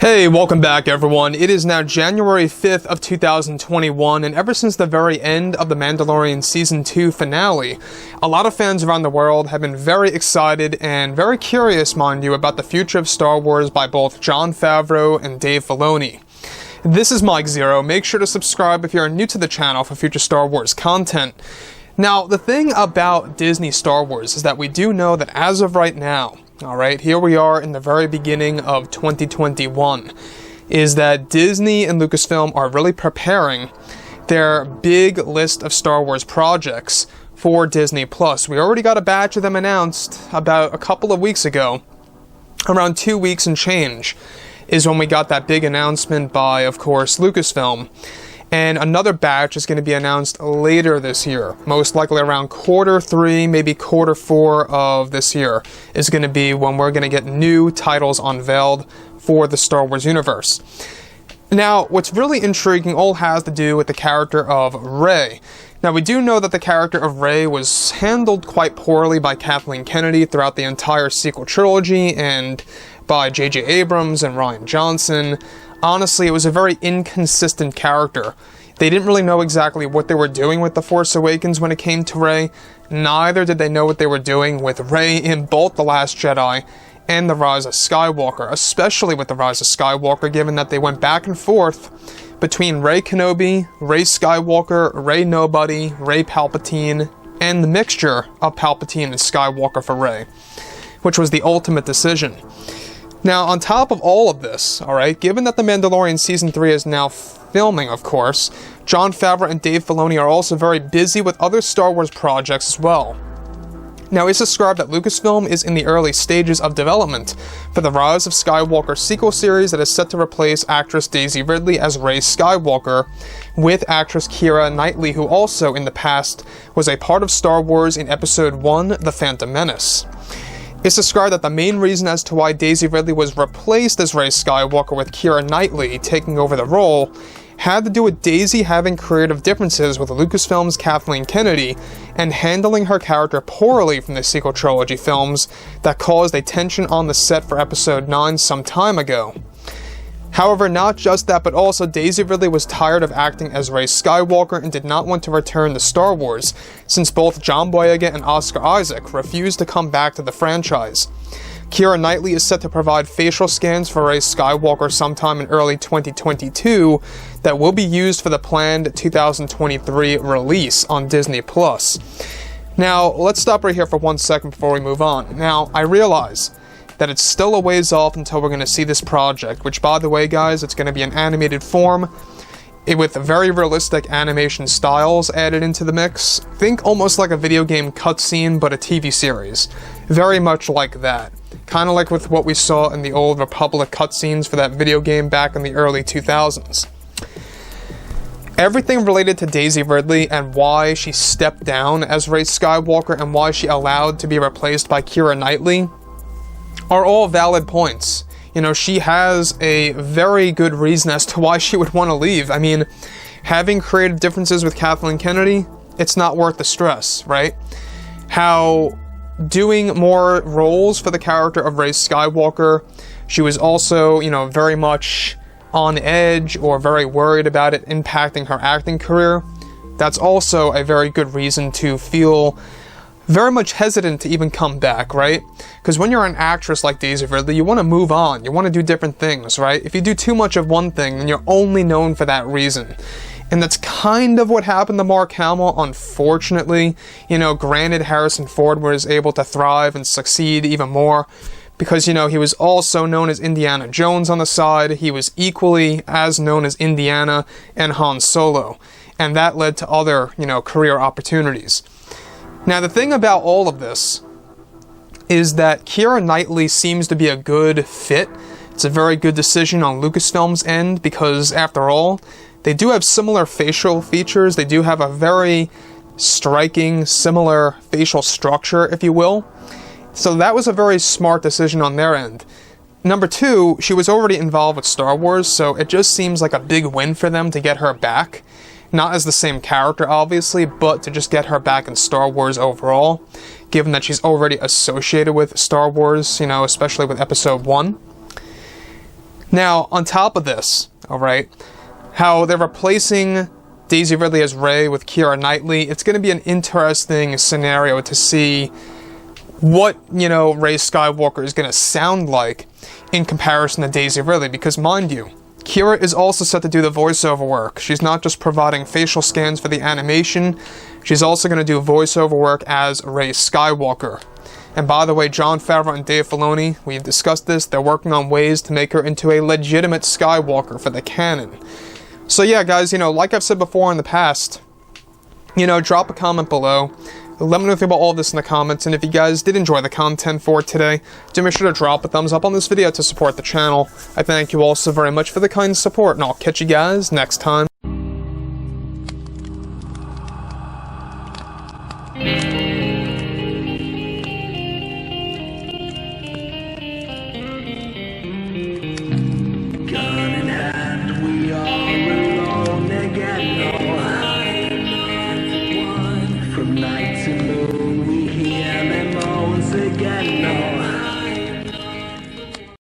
Hey, welcome back everyone. It is now January 5th of 2021, and ever since the very end of The Mandalorian Season 2 finale, a lot of fans around the world have been very excited and very curious, mind you, about the future of Star Wars by both Jon Favreau and Dave Filoni. This is Mike Zero. Make sure to subscribe if you're new to the channel for future Star Wars content. Now, the thing about Disney Star Wars is that we do know that as of right now, alright, here we are in the very beginning of 2021, is that Disney and Lucasfilm are really preparing their big list of Star Wars projects for Disney+. We already got a batch of them announced about a couple of weeks ago. Around 2 weeks and change is when we got that big announcement by, of course, Lucasfilm. And another batch is going to be announced later this year, most likely around Q3, maybe Q4 of this year, is going to be when we're going to get new titles unveiled for the Star Wars universe. Now, what's really intriguing all has to do with the character of Rey. Now, we do know that the character of Rey was handled quite poorly by Kathleen Kennedy throughout the entire sequel trilogy and by J.J. Abrams and Rian Johnson. Honestly, it was a very inconsistent character. They didn't really know exactly what they were doing with The Force Awakens when it came to Rey. Neither did they know what they were doing with Rey in both The Last Jedi and The Rise of Skywalker, especially with The Rise of Skywalker, given that they went back and forth between Rey Kenobi, Rey Skywalker, Rey Nobody, Rey Palpatine, and the mixture of Palpatine and Skywalker for Rey, which was the ultimate decision. Now, on top of all of this, alright, given that The Mandalorian Season 3 is now filming, of course, Jon Favreau and Dave Filoni are also very busy with other Star Wars projects as well. Now, it's described that Lucasfilm is in the early stages of development for the Rise of Skywalker sequel series that is set to replace actress Daisy Ridley as Rey Skywalker with actress Keira Knightley, who also in the past was a part of Star Wars in Episode 1, The Phantom Menace. It's described that the main reason as to why Daisy Ridley was replaced as Rey Skywalker with Keira Knightley taking over the role had to do with Daisy having creative differences with Lucasfilm's Kathleen Kennedy and handling her character poorly from the sequel trilogy films that caused a tension on the set for Episode 9 some time ago. However, not just that, but also Daisy Ridley was tired of acting as Rey Skywalker and did not want to return to Star Wars, since both John Boyega and Oscar Isaac refused to come back to the franchise. Keira Knightley is set to provide facial scans for Rey Skywalker sometime in early 2022 that will be used for the planned 2023 release on Disney+. Now, let's stop right here for 1 second before we move on. Now, I realize that it's still a ways off until we're going to see this project, which, by the way, guys, it's going to be an animated form with very realistic animation styles added into the mix. Think almost like a video game cutscene, but a TV series. Very much like that. Kind of like with what we saw in the Old Republic cutscenes for that video game back in the early 2000s. Everything related to Daisy Ridley and why she stepped down as Rey Skywalker and why she allowed to be replaced by Keira Knightley are all valid points. You know, she has a very good reason as to why she would want to leave. I mean, having creative differences with Kathleen Kennedy, it's not worth the stress, right? How doing more roles for the character of Rey Skywalker, she was also, you know, very much on edge or very worried about it impacting her acting career. That's also a very good reason to feel very much hesitant to even come back, right? Because when you're an actress like Daisy Ridley, you want to move on. You want to do different things, right? If you do too much of one thing, then you're only known for that reason. And that's kind of what happened to Mark Hamill, unfortunately. You know, granted, Harrison Ford was able to thrive and succeed even more because, you know, he was also known as Indiana Jones on the side. He was equally as known as Indiana and Han Solo. And that led to other, you know, career opportunities. Now, the thing about all of this is that Keira Knightley seems to be a good fit. It's a very good decision on Lucasfilm's end because, after all, they do have similar facial features. They do have a very striking, similar facial structure, if you will. So that was a very smart decision on their end. Number two, she was already involved with Star Wars, so it just seems like a big win for them to get her back. Not as the same character, obviously, but to just get her back in Star Wars overall, given that she's already associated with Star Wars, you know, especially with Episode 1. Now, on top of this, alright, how they're replacing Daisy Ridley as Rey with Keira Knightley, it's going to be an interesting scenario to see what, Rey Skywalker is going to sound like in comparison to Daisy Ridley, because mind you, Keira is also set to do the voiceover work. She's not just providing facial scans for the animation, she's also going to do voiceover work as Rey Skywalker. And by the way, Jon Favreau and Dave Filoni, we've discussed this, they're working on ways to make her into a legitimate Skywalker for the canon. So yeah, guys, like I've said before in the past, drop a comment below. Let me know what you think about all this in the comments, and if you guys did enjoy the content for today, do make sure to drop a thumbs up on this video to support the channel. I thank you all so very much for the kind support, and I'll catch you guys next time. Night to moon, we hear them moans again.